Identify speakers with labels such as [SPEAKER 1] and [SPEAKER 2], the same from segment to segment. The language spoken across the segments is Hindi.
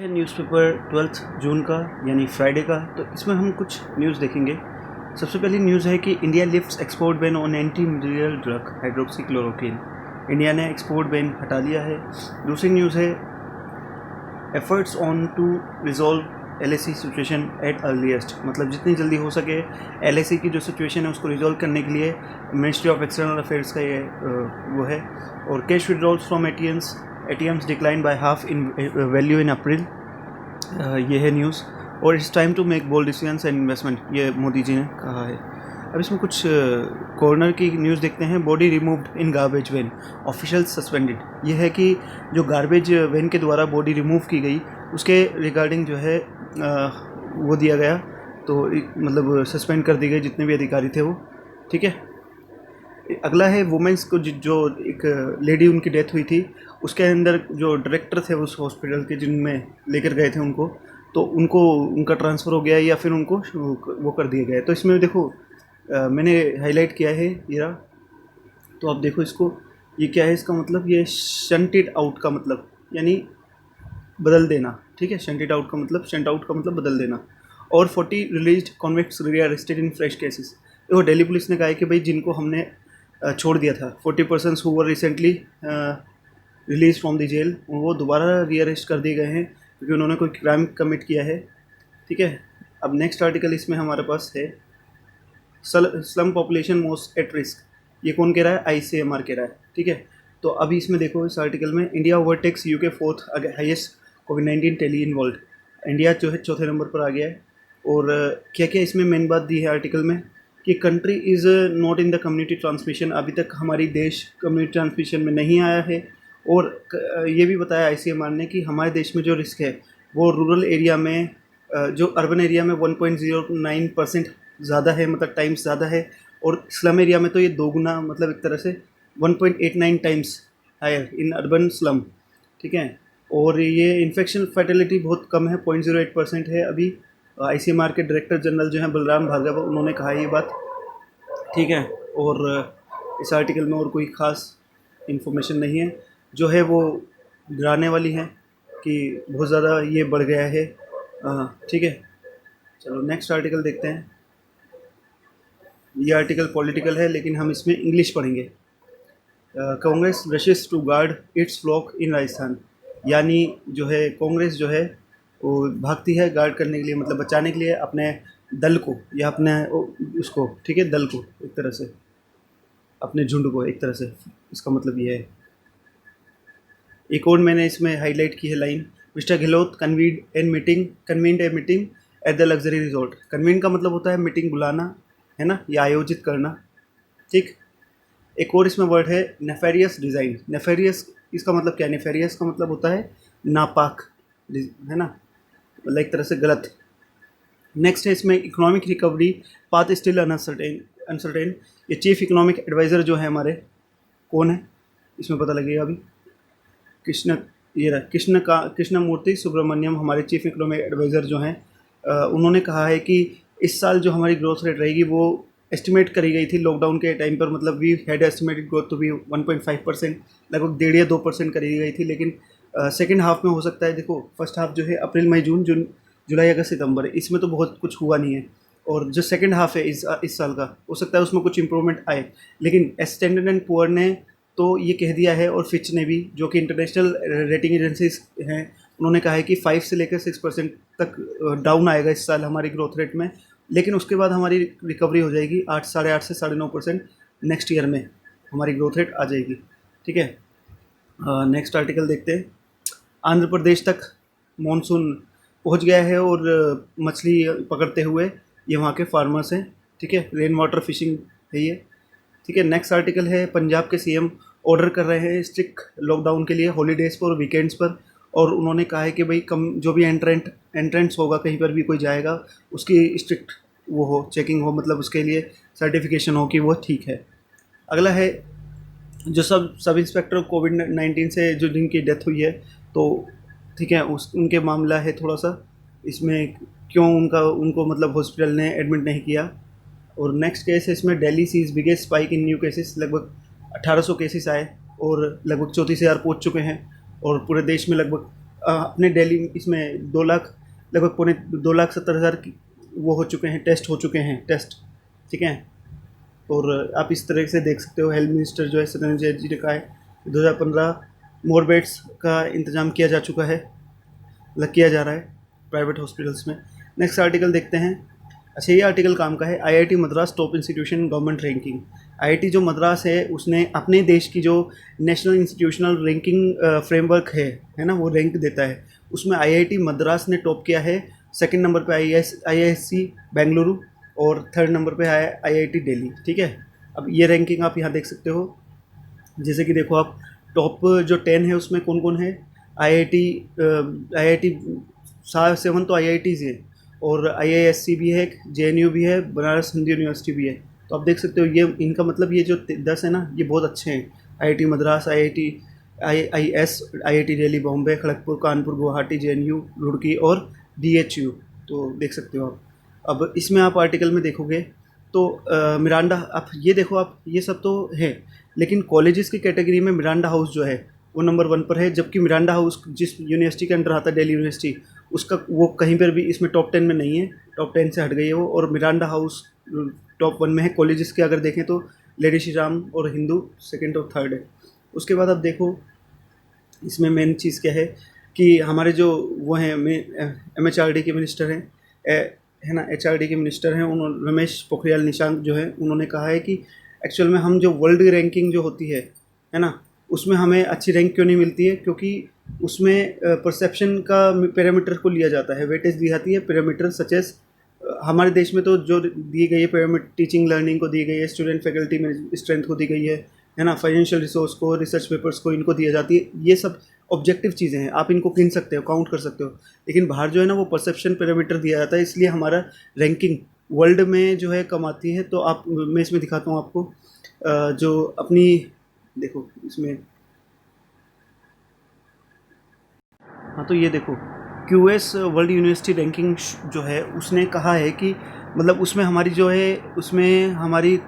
[SPEAKER 1] है न्यूज़पेपर 12 जून का यानी फ्राइडे का। तो इसमें हम कुछ न्यूज़ देखेंगे। सबसे पहली न्यूज़ है कि India lifts export ban on anti malarial drug hydroxychloroquine. India ने एक्सपोर्ट बैन हटा लिया है। दूसरी न्यूज़ है efforts on to resolve LAC situation at earliest, मतलब जितनी जल्दी हो सके LAC की जो सिचुएशन है उसको रिजॉल्व करने के लिए मिनिस्ट्री ऑफ एक्सटर्नल अफेयर्स का ये वो है। और cash withdrawals from ATMs decline by half in value in April, ये है न्यूज़। और it's time to make bold decisions and investment, ये मोदी जी ने कहा है। अब इसमें कुछ कॉर्नर की न्यूज़ देखते हैं। Body removed in garbage van, official suspended. ये है कि जो गार्बेज वैन के द्वारा बॉडी रिमूव की गई उसके रिगार्डिंग जो है वो दिया गया, तो मतलब सस्पेंड कर दी गई जितने भी अधिकारी थे वो, ठीक है। अगला है वुमेंस को जो एक लेडी उनकी डेथ हुई थी, उसके अंदर जो डायरेक्टर थे उस हॉस्पिटल के जिनमें लेकर गए थे उनको, तो उनका ट्रांसफ़र हो गया या फिर उनको वो कर दिया गया। तो इसमें देखो मैंने हाईलाइट किया है ये रहा, तो आप देखो इसको, ये क्या है इसका मतलब, ये शंटेड आउट का मतलब यानी बदल देना, ठीक है। शंटेड आउट का मतलब, शंट आउट का मतलब बदल देना। और 40 released convicts rearrested in fresh cases. देखो दिल्ली पुलिस ने कहा है कि भाई जिनको हमने छोड़ दिया था, 40 persons who were recently release from the jail, वो दोबारा रीअरेस्ट कर दिए गए हैं क्योंकि उन्होंने कोई क्राइम कमिट किया है, ठीक है। अब नेक्स्ट आर्टिकल इसमें हमारे पास है slum population most at risk. ये कौन कह रहा है? ICMR कह रहा है, ठीक है। तो अभी इसमें देखो इस आर्टिकल में, India overtakes UK 4th highest कोविड-19 टेली इन्वॉल्व। इंडिया जो है चौथे नंबर पर आ गया है। और क्या क्या इसमें मेन बात दी है आर्टिकल में कि country is not in the community transmission, अभी तक हमारी देश कम्युनिटी ट्रांसमिशन में नहीं आया है। और ये भी बताया ICMR ने कि हमारे देश में जो रिस्क है वो रूरल एरिया में, जो अर्बन एरिया में 1.09% ज़्यादा है, मतलब टाइम्स ज़्यादा है। और स्लम एरिया में तो ये दोगुना, मतलब एक तरह से 1.89 times higher in urban slum, ठीक है। और ये इन्फेक्शन फैटेलिटी बहुत कम है, 0.08% है अभी। ICMR के डायरेक्टर जनरल जो हैं बलराम भार्गव, उन्होंने कहा ये बात, ठीक है। और इस आर्टिकल में और कोई ख़ास इन्फॉर्मेशन नहीं है जो है वो डराने वाली है कि बहुत ज़्यादा ये बढ़ गया है, ठीक है। चलो नेक्स्ट आर्टिकल देखते हैं। ये आर्टिकल पॉलिटिकल है लेकिन हम इसमें इंग्लिश पढ़ेंगे। Congress rushes to guard its flock in Rajasthan, यानी जो है कांग्रेस जो है वो भागती है गार्ड करने के लिए, मतलब बचाने के लिए अपने दल को या अपने उसको, ठीक है, दल को, एक तरह से अपने झुंड को, एक तरह से इसका मतलब ये है। एक और मैंने इसमें हाईलाइट की है line, mister Gehlot convened a meeting at the luxury resort. Convene का मतलब होता है मीटिंग बुलाना, है ना, या आयोजित करना, ठीक। एक और इसमें वर्ड है नेफेरियस डिज़ाइन। नेफेरियस इसका मतलब क्या है? नेफेरियस का मतलब होता है नापाक, है ना, मतलब एक तरह से गलत। नेक्स्ट है इसमें economic recovery path still uncertain. ये चीफ इकोनॉमिक एडवाइज़र जो है हमारे, कौन है इसमें पता लगेगा अभी। कृष्णमूर्ति सुब्रमण्यम हमारे चीफ इकोनॉमिक एडवाइज़र जो हैं, उन्होंने कहा है कि इस साल जो हमारी ग्रोथ रेट रहेगी वो एस्टिमेट करी गई थी लॉकडाउन के टाइम पर, मतलब we had estimated growth to be 1.5%, लगभग 1.5 या 2% करी गई थी। लेकिन सेकेंड हाफ में हो सकता है, देखो फर्स्ट हाफ जो है अप्रैल मई जून जुलाई अगस्त सितंबर, इसमें तो बहुत कुछ हुआ नहीं है। और जो सेकेंड हाफ है इस साल का, हो सकता है उसमें कुछ इंप्रूवमेंट आए। लेकिन स्टैंडर्ड एंड पुअर ने तो ये कह दिया है, और फिच ने भी, जो कि इंटरनेशनल रेटिंग एजेंसीज हैं, उन्होंने कहा है कि 5 से लेकर 6% तक डाउन आएगा इस साल हमारी ग्रोथ रेट में। लेकिन उसके बाद हमारी रिकवरी हो जाएगी, 8 साढ़े 8 से 9.5% नेक्स्ट ईयर में हमारी ग्रोथ रेट आ जाएगी, ठीक है। नेक्स्ट आर्टिकल देखते हैं। आंध्र प्रदेश तक मानसून पहुंच गया है और मछली पकड़ते हुए ये वहाँ के फार्मर्स हैं, ठीक है। रेन वाटर फिशिंग है ये, ठीक है। नेक्स्ट आर्टिकल है पंजाब के CM ऑर्डर कर रहे हैं स्ट्रिक्ट लॉकडाउन के लिए हॉलीडेज़ पर और वीकेंड्स पर। और उन्होंने कहा है कि भाई जो भी एंट्रेंस होगा, कहीं पर भी कोई जाएगा, उसकी स्ट्रिक्ट वो हो, चेकिंग हो, मतलब उसके लिए सर्टिफिकेशन हो कि वो ठीक है। अगला है जो सब इंस्पेक्टर कोविड-19 से जो जिनकी डेथ हुई है, तो ठीक है, उनके मामला है थोड़ा सा इसमें, क्यों उनको मतलब हॉस्पिटल ने एडमिट नहीं किया। और नेक्स्ट केस है इसमें, Delhi sees biggest spike in new cases, लगभग 1800 केसेस आए और लगभग 34,000 पहुँच चुके हैं। और पूरे देश में लगभग अपने दिल्ली इसमें 2 लाख लगभग 2,70,000 की वो हो चुके हैं, टेस्ट हो चुके हैं टेस्ट, ठीक है। और आप इस तरह से देख सकते हो हेल्थ मिनिस्टर जो है सत्येंद्र जी ने कहा है 2015 मोर बेड्स का इंतज़ाम किया जा चुका है, मतलब किया जा रहा है प्राइवेट हॉस्पिटल्स में। नेक्स्ट आर्टिकल देखते हैं। अच्छा, ये आर्टिकल काम का है, IIT Madras top institution government ranking. IIT जो मद्रास है उसने अपने देश की जो नेशनल इंस्टीट्यूशनल रैंकिंग फ्रेमवर्क है ना, वो रैंक देता है। उसमें आईआईटी मद्रास ने टॉप किया है। सेकंड नंबर पे आईआईएससी बेंगलुरु और थर्ड नंबर पे है आईआईटी दिल्ली, ठीक है। अब ये रैंकिंग आप यहाँ देख सकते हो, जैसे कि देखो आप टॉप जो 10 है उसमें कौन कौन है। आई आई टी 7 तो IITs है, और IISC भी है, JNU भी है, बनारस हिंदू यूनिवर्सिटी भी है। तो आप देख सकते हो ये इनका मतलब ये जो 10 है ना, ये बहुत अच्छे हैं। IIT Madras, IIS, IIT Delhi, Bombay, Kharagpur, Kanpur, Guwahati, JNU, Roorkee और DHU। तो देख सकते हो आप। अब इसमें आप आर्टिकल में देखोगे तो मिरांडा, आप ये देखो, आप ये सब तो है, लेकिन कॉलेजेस की कैटेगरी में मिरांडा हाउस जो है वो नंबर 1 पर है। जबकि मिरांडा हाउस जिस यूनिवर्सिटी के अंडर आता है, दिल्ली यूनिवर्सिटी, उसका वो कहीं पर भी इसमें टॉप 10 में नहीं है, टॉप 10 से हट गई है वो। और मिरांडा हाउस टॉप 1 में है। कॉलेजेस के अगर देखें तो लेडी श्री राम और हिंदू सेकंड और थर्ड है। उसके बाद आप देखो इसमें मेन चीज़ क्या है कि हमारे जो वो हैं MHRD के मिनिस्टर हैं, है ना, HRD के मिनिस्टर हैं, उन्होंने रमेश पोखरियाल निशंक जो है, उन्होंने कहा है कि एक्चुअल में हम जो वर्ल्ड रैंकिंग जो होती है ना, उसमें हमें अच्छी रैंक क्यों नहीं मिलती है, क्योंकि उसमें परसेप्शन का पैरामीटर को लिया जाता है, वेटेज दी जाती है पैरामीटर सचेस। हमारे देश में तो जो दी गई है पैरामीटर, टीचिंग लर्निंग को दी गई है, स्टूडेंट फैकल्टी में स्ट्रेंथ को दी गई है ना, फाइनेंशियल रिसोर्स को, रिसर्च पेपर्स को, इनको दिया जाती है। ये सब ऑब्जेक्टिव चीज़ें हैं, आप इनको गिन सकते हो, काउंट कर सकते हो। लेकिन बाहर जो है ना, वो परसेप्शन पैरामीटर दिया जाता है, इसलिए हमारा रैंकिंग वर्ल्ड में जो है कम आती है। तो आप, मैं इसमें दिखाता हूँ आपको जो अपनी, देखो इसमें, हाँ तो ये देखो QS वर्ल्ड यूनिवर्सिटी रैंकिंग जो है उसने कहा है कि मतलब उसमें हमारी जो है, उसमें हमारी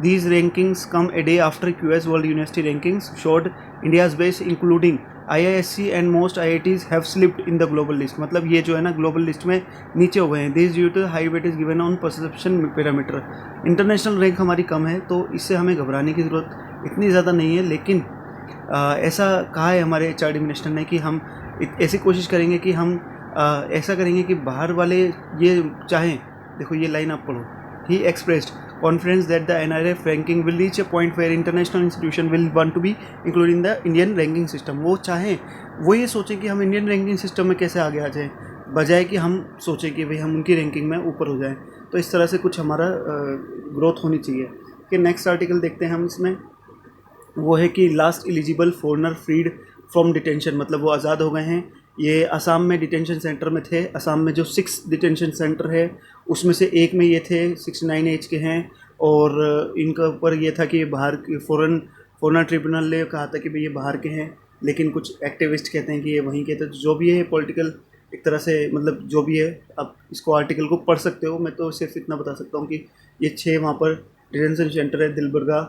[SPEAKER 1] these rankings come a day after QS world university rankings showed India's base including IISC and most IITs have slipped in the global list. मतलब ये जो है ना ग्लोबल लिस्ट में नीचे हो गए हैं। This due to high weightage given on perception parameter. International rank हमारी कम है, तो इससे हमें घबराने की ज़रूरत इतनी ज़्यादा नहीं है। लेकिन ऐसा कहा है हमारे HRD मिनिस्टर ने कि हम ऐसी कोशिश करेंगे कि हम ऐसा करेंगे कि बाहर वाले ये चाहें। देखो ये लाइन आप पढ़ो, he expressed confidence that the NRF ranking will reach a point where international institution will want to be include in the Indian ranking system. वो चाहें, वो ये सोचें कि हम इंडियन रैंकिंग सिस्टम में कैसे आगे आ जाएं, बजाय कि हम सोचें कि भाई हम उनकी रैंकिंग में ऊपर हो जाएं। तो इस तरह से कुछ हमारा ग्रोथ होनी चाहिए। कि नेक्स्ट आर्टिकल देखते हैं हम इसमें, वो है कि last eligible foreigner freed from detention, मतलब वो आज़ाद हो गए हैं। ये असम में डिटेंशन सेंटर में थे। असम में जो 6 डिटेंशन सेंटर है उसमें से एक में ये थे, 69 एज के हैं। और इनका ऊपर ये था कि बाहर के फॉरनर ट्रिब्यूनल ने कहा था कि भाई ये बाहर के हैं, लेकिन कुछ एक्टिविस्ट कहते हैं कि ये वहीं के थे। जो भी है पॉलिटिकल एक तरह से, मतलब जो भी है, आप इसको आर्टिकल को पढ़ सकते हो। मैं तो सिर्फ इतना बता सकता हूँ कि ये 6 वहाँ पर डिटेंशन सेंटर है, दिलबर्गा,